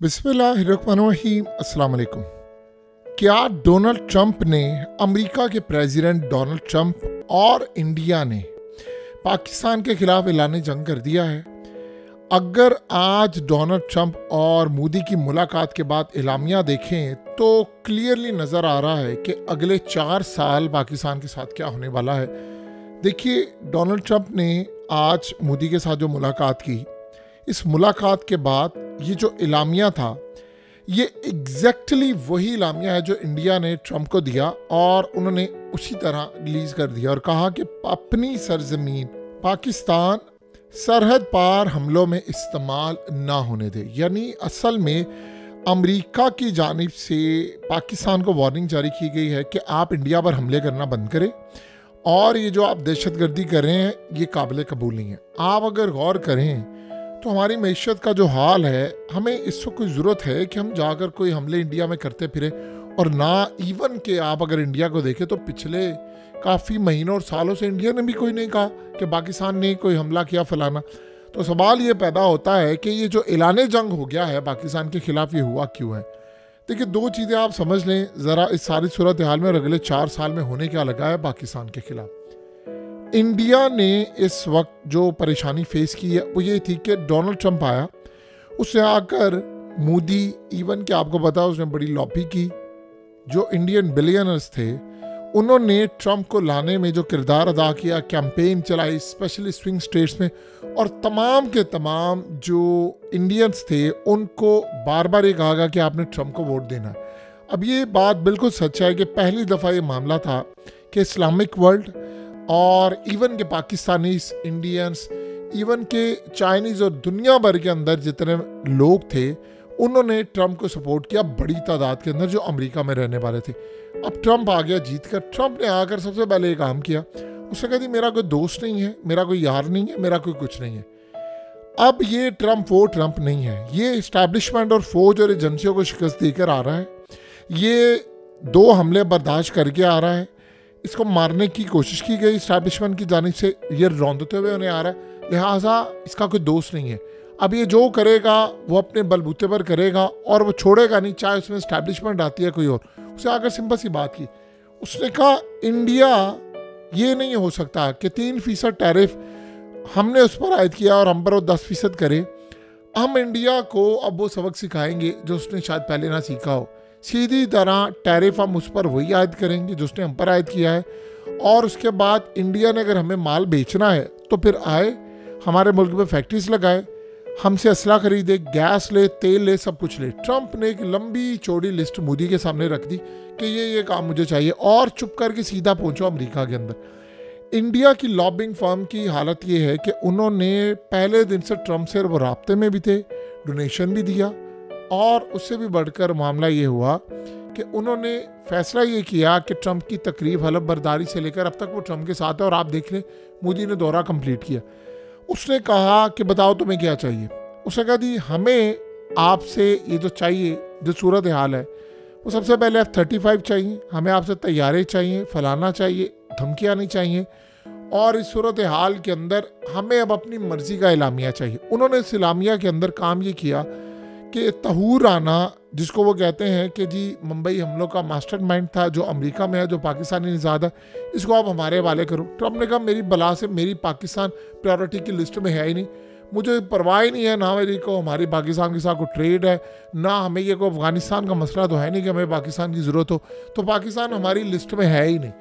बिस्मिल्लाहिर्रहमानिर्रहीम, अस्सलाम वालेकुम। क्या डोनाल्ड ट्रंप ने, अमेरिका के प्रेसिडेंट डोनाल्ड ट्रंप और इंडिया ने पाकिस्तान के खिलाफ ऐलान जंग कर दिया है? अगर आज डोनाल्ड ट्रंप और मोदी की मुलाकात के बाद एलामिया देखें तो क्लियरली नज़र आ रहा है कि अगले 4 साल पाकिस्तान के साथ क्या होने वाला है। देखिए, डोनाल्ड ट्रंप ने आज मोदी के साथ जो मुलाकात की, इस मुलाकात के बाद ये जो इलामिया था, ये एग्जैक्टली वही इलामिया है जो इंडिया ने ट्रंप को दिया और उन्होंने उसी तरह रिलीज कर दिया और कहा कि अपनी सरजमीन पाकिस्तान सरहद पार हमलों में इस्तेमाल ना होने दे। यानी असल में अमेरिका की जानिब से पाकिस्तान को वार्निंग जारी की गई है कि आप इंडिया पर हमले करना बंद करें और ये जो आप दहशतगर्दी कर रहे हैं ये काबिल कबूल नहीं है। आप अगर गौर करें तो हमारी मैशत का जो हाल है, हमें इस वक्त कोई ज़रूरत है कि हम जाकर कोई हमले इंडिया में करते फिरे, और ना इवन के आप अगर इंडिया को देखें तो पिछले काफ़ी महीनों और सालों से इंडिया ने भी कोई नहीं कहा कि पाकिस्तान ने कोई हमला किया फलाना। तो सवाल ये पैदा होता है कि ये जो ऐलान जंग हो गया है पाकिस्तान के खिलाफ, ये हुआ क्यों है? देखिए, 2 चीज़ें आप समझ लें ज़रा इस सारी सूरत हाल में और अगले 4 साल में होने क्या लगा है पाकिस्तान के खिलाफ। इंडिया ने इस वक्त जो परेशानी फेस की है वो ये थी कि डोनाल्ड ट्रंप आया, उससे आकर मोदी, इवन कि आपको पता उसने बड़ी लॉबी की। जो इंडियन बिलियनर्स थे उन्होंने ट्रंप को लाने में जो किरदार अदा किया, कैंपेन चलाई स्पेशली स्विंग स्टेट्स में, और तमाम के तमाम जो इंडियंस थे उनको बार बार ये कहा गया कि आपने ट्रंप को वोट देना है। अब ये बात बिल्कुल सच है कि पहली दफ़ा ये मामला था कि इस्लामिक वर्ल्ड और इवन के पाकिस्तानीज, इंडियंस, इवन के चाइनीज़ और दुनिया भर के अंदर जितने लोग थे उन्होंने ट्रंप को सपोर्ट किया बड़ी तादाद के अंदर, जो अमेरिका में रहने वाले थे। अब ट्रंप आ गया जीत कर। ट्रंप ने आकर सबसे पहले ये काम किया, उसने कहा मेरा कोई दोस्त नहीं है, मेरा कोई यार नहीं है, मेरा कोई कुछ नहीं है। अब ये ट्रंप वो ट्रंप नहीं है, ये इस्टेब्लिशमेंट और फौज और एजेंसियों को शिकस्त देकर आ रहा है। ये 2 हमले बर्दाश्त करके आ रहा है। इसको मारने की कोशिश की गई इस्टेब्लिशमेंट की जानिब से, ये रौंदते हुए उन्हें आ रहा है, लिहाजा इसका कोई दोस्त नहीं है। अब ये जो करेगा वो अपने बलबूते पर करेगा और वो छोड़ेगा नहीं, चाहे उसमें इस्टेब्लिशमेंट आती है कोई और। उसे आकर सिंपल सी बात की, उसने कहा इंडिया ये नहीं हो सकता कि 3% टैरिफ हमने उस पर आयद किया और हम पर वो 10% करे। हम इंडिया को अब वो सबक सिखाएंगे जो उसने शायद पहले ना सीखा हो। सीधी तरह टैरिफ हम उस पर वही आयद करेंगे जो उसने हम पर आयद किया है, और उसके बाद इंडिया ने अगर हमें माल बेचना है तो फिर आए हमारे मुल्क में फैक्ट्रीज लगाए, हमसे असला खरीदे, गैस ले, तेल ले, सब कुछ ले। ट्रंप ने एक लंबी चौड़ी लिस्ट मोदी के सामने रख दी कि ये काम मुझे चाहिए, और चुप करके सीधा पहुंचो अमेरिका के अंदर। इंडिया की लॉबिंग फर्म की हालत ये है कि उन्होंने पहले दिन से ट्रंप से वो राब्ते में भी थे, डोनेशन भी दिया, और उससे भी बढ़कर मामला ये हुआ कि उन्होंने फैसला ये किया कि ट्रंप की तकरीब हलफ बर्दारी से लेकर अब तक वो ट्रंप के साथ है। और आप देख लें, मोदी ने दौरा कंप्लीट किया। उसने कहा कि बताओ तुम्हें क्या चाहिए। उसने कहा दी हमें आपसे ये जो चाहिए, जो सूरत हाल है, वो सबसे पहले F-35 चाहिए, हमें आपसे तैयारे चाहिए, फलाना चाहिए, धमकियाँ नहीं चाहिए, और इस सूरत हाल के अंदर हमें अब अपनी मर्जी का इलामिया चाहिए। उन्होंने इस इलामिया के अंदर काम ये किया कि तहूर राना, जिसको वो कहते हैं कि जी मुंबई हमलों का मास्टरमाइंड था, जो अमेरिका में है, जो पाकिस्तानी निज़ाद है, इसको आप हमारे हवाले करो। ट्रंप ने कहा मेरी बला से मेरी पाकिस्तान प्रायोरिटी की लिस्ट में है ही नहीं, मुझे परवाह ही नहीं है, ना मेरी को हमारी पाकिस्तान के साथ कोई ट्रेड है, ना हमें ये कोई अफगानिस्तान का मसला तो है नहीं कि हमें पाकिस्तान की ज़रूरत हो, तो पाकिस्तान हमारी लिस्ट में है ही नहीं।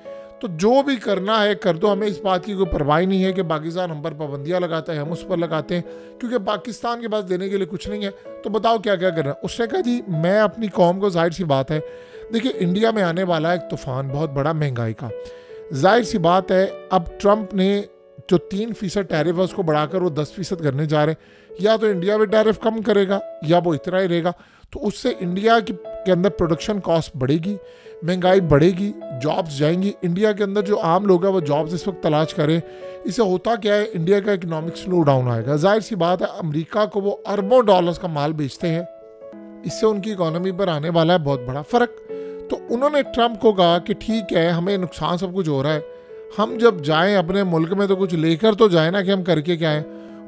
तो जो भी करना है कर दो, हमें इस बात की कोई परवाह नहीं है कि पाकिस्तान हम पर पाबंदियाँ लगाता है, हम उस पर लगाते हैं, क्योंकि पाकिस्तान के पास देने के लिए कुछ नहीं है। तो बताओ क्या क्या करना है। उसने कहा जी मैं अपनी कौम को, जाहिर सी बात है, देखिए इंडिया में आने वाला एक तूफान बहुत बड़ा महंगाई का, जाहिर सी बात है। अब ट्रंप ने जो 3% टैरिफ है उसको बढ़ाकर वो 10% करने जा रहे हैं। या तो इंडिया में टैरिफ कम करेगा या वो इतना ही रहेगा, तो उससे इंडिया के अंदर प्रोडक्शन कॉस्ट बढ़ेगी, महंगाई बढ़ेगी, जॉब्स जाएंगी। इंडिया के अंदर जो आम लोग हैं वो जॉब्स इस वक्त तलाश करें। इससे होता क्या है, इंडिया का इकोनॉमिक स्लो डाउन आएगा। जाहिर सी बात है, अमेरिका को वो अरबों डॉलर्स का माल बेचते हैं, इससे उनकी इकोनॉमी पर आने वाला है बहुत बड़ा फ़र्क। तो उन्होंने ट्रंप को कहा कि ठीक है, हमें नुकसान सब कुछ हो रहा है, हम जब जाएं अपने मुल्क में तो कुछ लेकर तो जाए ना कि हम करके क्या आए।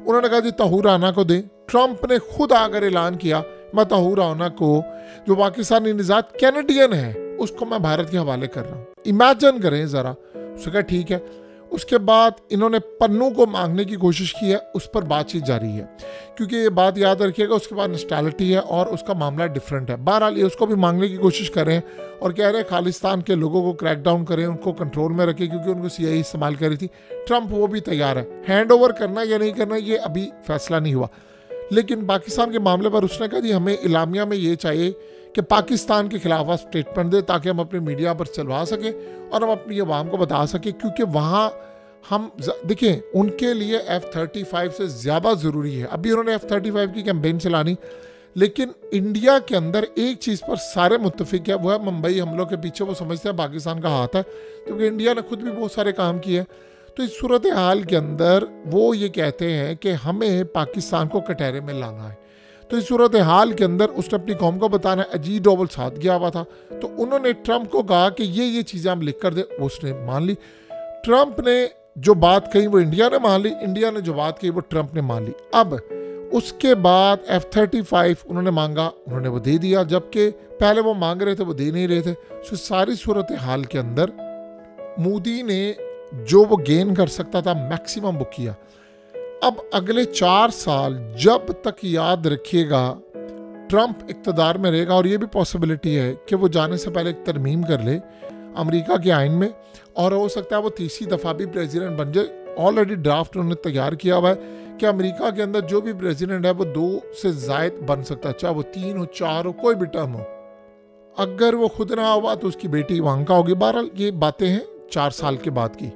उन्होंने कहा जी तहूर राना को दें। ट्रंप ने खुद आकर ऐलान किया मतहूर रौना को, जो पाकिस्तानी निजात कैनेडियन है, उसको मैं भारत के हवाले कर रहा हूँ। इमेजिन करें ज़रा। उसने कहा ठीक है। उसके बाद इन्होंने पन्नू को मांगने की कोशिश की है, उस पर बातचीत जारी है, क्योंकि ये बात याद रखिएगा, उसके बाद नेशनैलिटी है और उसका मामला डिफरेंट है। बहरहाल ये उसको भी मांगने की कोशिश कर रहे हैं और कह रहे हैं खालिस्तान के लोगों को क्रैक डाउन करें, उनको कंट्रोल में रखें, क्योंकि उनको CIA इस्तेमाल कर रही थी। ट्रंप वो भी तैयार है। हैंड ओवर करना या नहीं करना ये अभी फैसला नहीं हुआ, लेकिन पाकिस्तान के मामले पर उसने कहा जी हमें इलामिया में ये चाहिए कि पाकिस्तान के खिलाफ आप स्टेटमेंट दे, ताकि हम अपनी मीडिया पर चलवा सकें और हम अपनी आवाम को बता सकें, क्योंकि वहाँ हम देखिए उनके लिए F-35 से ज़्यादा ज़रूरी है। अभी उन्होंने F-35 की कैंपेन चलानी, लेकिन इंडिया के अंदर एक चीज़ पर सारे मुत्तफिक है, वो है मुंबई हमलों के पीछे वो समझते हैं पाकिस्तान का हाथ है, क्योंकि इंडिया ने खुद भी बहुत सारे काम किए हैं। तो इस सूरत हाल के अंदर वो ये कहते हैं कि हमें पाकिस्तान को कटहरे में लाना है। तो इस सूरत हाल के अंदर उसने अपनी कौम को बताना है। अजीत डोवल साथ गया हुआ था, तो उन्होंने ट्रंप को कहा कि ये चीज़ें हम लिख कर दे, उसने मान ली। ट्रंप ने जो बात कही वो इंडिया ने मान ली, इंडिया ने जो बात कही वो ट्रंप ने मान ली। अब उसके बाद F-35 उन्होंने मांगा, उन्होंने वो दे दिया, जबकि पहले वो मांग रहे थे वो दे नहीं रहे थे। तो सारी सूरत हाल के अंदर मोदी ने जो वो गेन कर सकता था मैक्सिमम वो किया। अब अगले 4 साल जब तक याद रखिएगा ट्रंप इक़्तिदार में रहेगा, और ये भी पॉसिबिलिटी है कि वो जाने से पहले एक तरमीम कर ले अमेरिका के आइन में, और हो सकता है वो तीसरी दफ़ा भी प्रेसिडेंट बन जाए। ऑलरेडी ड्राफ्ट उन्होंने तैयार किया हुआ है कि अमेरिका के अंदर जो भी प्रेसिडेंट है वो 2 से ज़ायद बन सकता है, चाहे वो 3 हो, 4 हो, कोई भी टर्म हो। अगर वो खुद ना हुआ तो उसकी बेटी इवांका होगी। बहरहाल ये बातें हैं 4 साल के बाद की।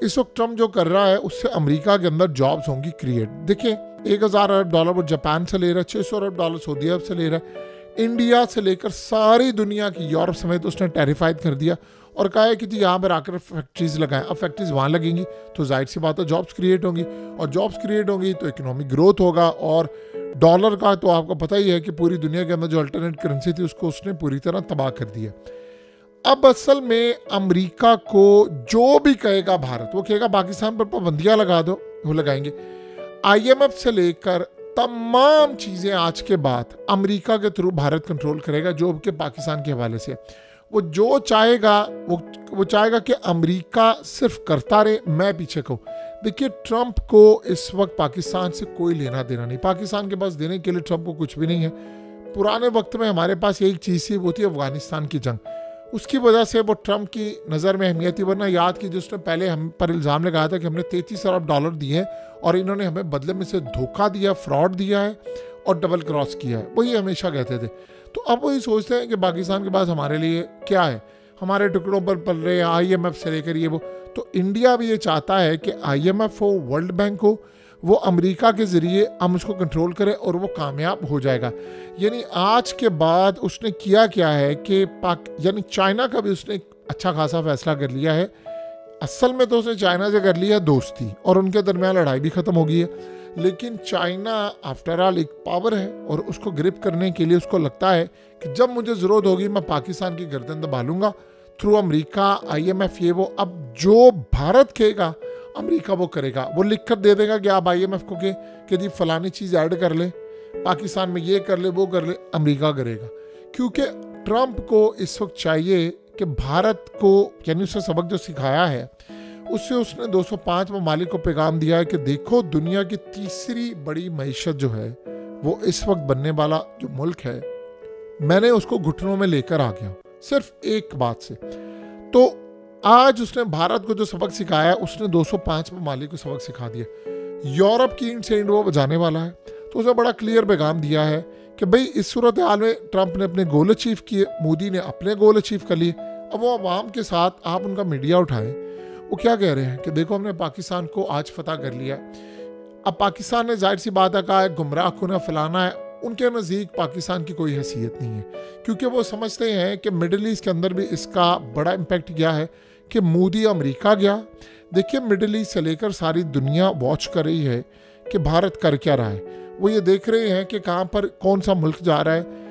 इस वक्त ट्रंप जो कर रहा है उससे अमेरिका के अंदर जॉब्स होंगी क्रिएट। देखिए 1000 अरब डॉलर वो जापान से ले रहा है, 600 अरब डॉलर सऊदी अरब से ले रहा है, इंडिया से लेकर सारी दुनिया की, यूरोप समेत उसने टेरिफाइड कर दिया और कहा है कि जी यहाँ पर आकर फैक्ट्रीज लगाएं। अब फैक्ट्रीज वहाँ लगेंगी तो जाहिर सी बात है जॉब्स क्रिएट होंगी, और जॉब्स क्रिएट होंगी तो इकोनॉमिक ग्रोथ होगा। और डॉलर का तो आपको पता ही है कि पूरी दुनिया के अंदर जो अल्टरनेट करेंसी थी उसको उसने पूरी तरह तबाह कर दिया। अब असल में अमेरिका को जो भी कहेगा भारत, वो कहेगा पाकिस्तान पर पाबंदियां लगा दो, वो लगाएंगे। IMF से लेकर तमाम चीज़ें आज के बाद अमेरिका के थ्रू भारत कंट्रोल करेगा, जो कि पाकिस्तान के हवाले से। वो जो चाहेगा वो चाहेगा कि अमेरिका सिर्फ करता रहे, मैं पीछे कहूँ। देखिए ट्रंप को इस वक्त पाकिस्तान से कोई लेना देना नहीं, पाकिस्तान के पास देने के लिए ट्रंप को कुछ भी नहीं है। पुराने वक्त में हमारे पास एक चीज़ थी, वो थी अफगानिस्तान की जंग, उसकी वजह से वो ट्रंप की नज़र में अहमियत थी। वरना याद की जिसने पहले हम पर इल्ज़ाम लगाया था कि हमने 33 अरब डॉलर दिए और इन्होंने हमें बदले में से धोखा दिया, फ्रॉड दिया है और डबल क्रॉस किया है, वही हमेशा कहते थे। तो अब वही सोचते हैं कि पाकिस्तान के पास हमारे लिए क्या है, हमारे टुकड़ों पर पल रहे हैं, IMF से लेकर ये वो। तो इंडिया भी ये चाहता है कि IMF हो, वर्ल्ड बैंक हो, वो अमेरिका के ज़रिए हम उसको कंट्रोल करें और वो कामयाब हो जाएगा। यानी आज के बाद उसने किया क्या है कि यानी चाइना का भी उसने अच्छा खासा फैसला कर लिया है। असल में तो उसने चाइना से कर लिया दोस्ती और उनके दरमियान लड़ाई भी ख़त्म हो गई है, लेकिन चाइना आफ्टर ऑल एक पावर है और उसको ग्रिप करने के लिए उसको लगता है कि जब मुझे ज़रूरत होगी मैं पाकिस्तान की गर्दन दबा लूँगा थ्रू अमेरिका, IMF, ये वो। अब जो भारत कहेगा अमेरिका वो करेगा, वो लिख कर दे देगा कि आप IMF को कि जी फलानी चीज़ ऐड कर ले, पाकिस्तान में ये कर ले, वो कर ले, अमेरिका करेगा। क्योंकि ट्रंप को इस वक्त चाहिए कि भारत को, यानी उसने सबक जो सिखाया है उससे उसने 205 ममालिक को पैगाम दिया है कि देखो दुनिया की तीसरी बड़ी मईशत जो है वो इस वक्त बनने वाला जो मुल्क है, मैंने उसको घुटनों में लेकर आ गया सिर्फ एक बात से। तो आज उसने भारत को जो सबक सिखाया है उसने 205 ममालिक को सबक सिखा दिया। यूरोप की इंड से इंड वो बजाने वाला है, तो उसने बड़ा क्लियर पैगाम दिया है कि भाई इस सूरत हाल में ट्रंप ने अपने गोल अचीव किए, मोदी ने अपने गोल अचीव कर लिए। अब वो अवाम के साथ आप उनका मीडिया उठाएं, वो क्या कह रहे हैं कि देखो हमने पाकिस्तान को आज फतह कर लिया। अब पाकिस्तान ने जाहिर सी बात है कहा है गुमराह खुना फलाना है, उनके नज़दीक पाकिस्तान की कोई हैसियत नहीं है, क्योंकि वो समझते हैं कि मिडिल ईस्ट के अंदर भी इसका बड़ा इम्पैक्ट गया है कि मोदी अमेरिका गया। देखिए मिडिल ईस्ट से लेकर सारी दुनिया वॉच कर रही है कि भारत कर क्या रहा है, वो ये देख रहे हैं कि कहाँ पर कौन सा मुल्क जा रहा है।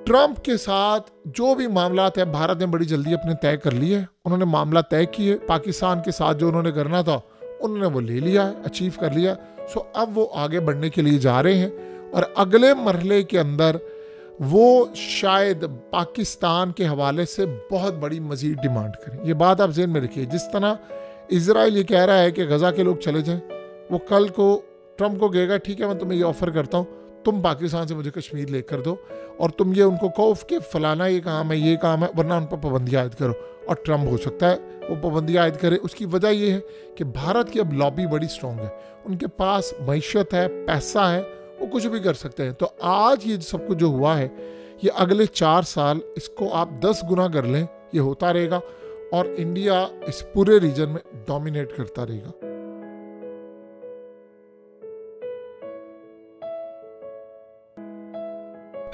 ट्रंप के साथ जो भी मामला है भारत ने बड़ी जल्दी अपने तय कर लिए, उन्होंने मामला तय किए, पाकिस्तान के साथ जो उन्होंने करना था उन्होंने वो ले लिया है, अचीव कर लिया। सो अब वो आगे बढ़ने के लिए जा रहे हैं और अगले मरहले के अंदर वो शायद पाकिस्तान के हवाले से बहुत बड़ी मजीद डिमांड करें। ये बात आप ज़हन में रखिए। जिस तरह इजराइल ये कह रहा है कि गज़ा के लोग चले जाएं, वो कल को ट्रम्प को कहेगा ठीक है मैं तुम्हें ये ऑफ़र करता हूँ, तुम पाकिस्तान से मुझे कश्मीर लेकर दो और तुम ये उनको कहो कि फ़लाना ये काम है, ये काम है, वरना उन पर पाबंदी आयद करो। और ट्रम्प हो सकता है वो पाबंदी आयद करे। उसकी वजह ये है कि भारत की अब लॉबी बड़ी स्ट्रॉन्ग है, उनके पास मईशत है, पैसा है, वो कुछ भी कर सकते हैं। तो आज ये सब कुछ जो हुआ है, ये अगले 4 साल इसको आप 10 गुना कर लें, ये होता रहेगा और इंडिया इस पूरे रीजन में डोमिनेट करता रहेगा।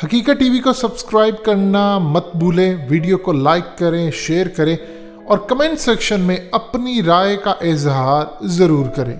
हकीकत टीवी को सब्सक्राइब करना मत भूलें, वीडियो को लाइक करें, शेयर करें और कमेंट सेक्शन में अपनी राय का इजहार ज़रूर करें।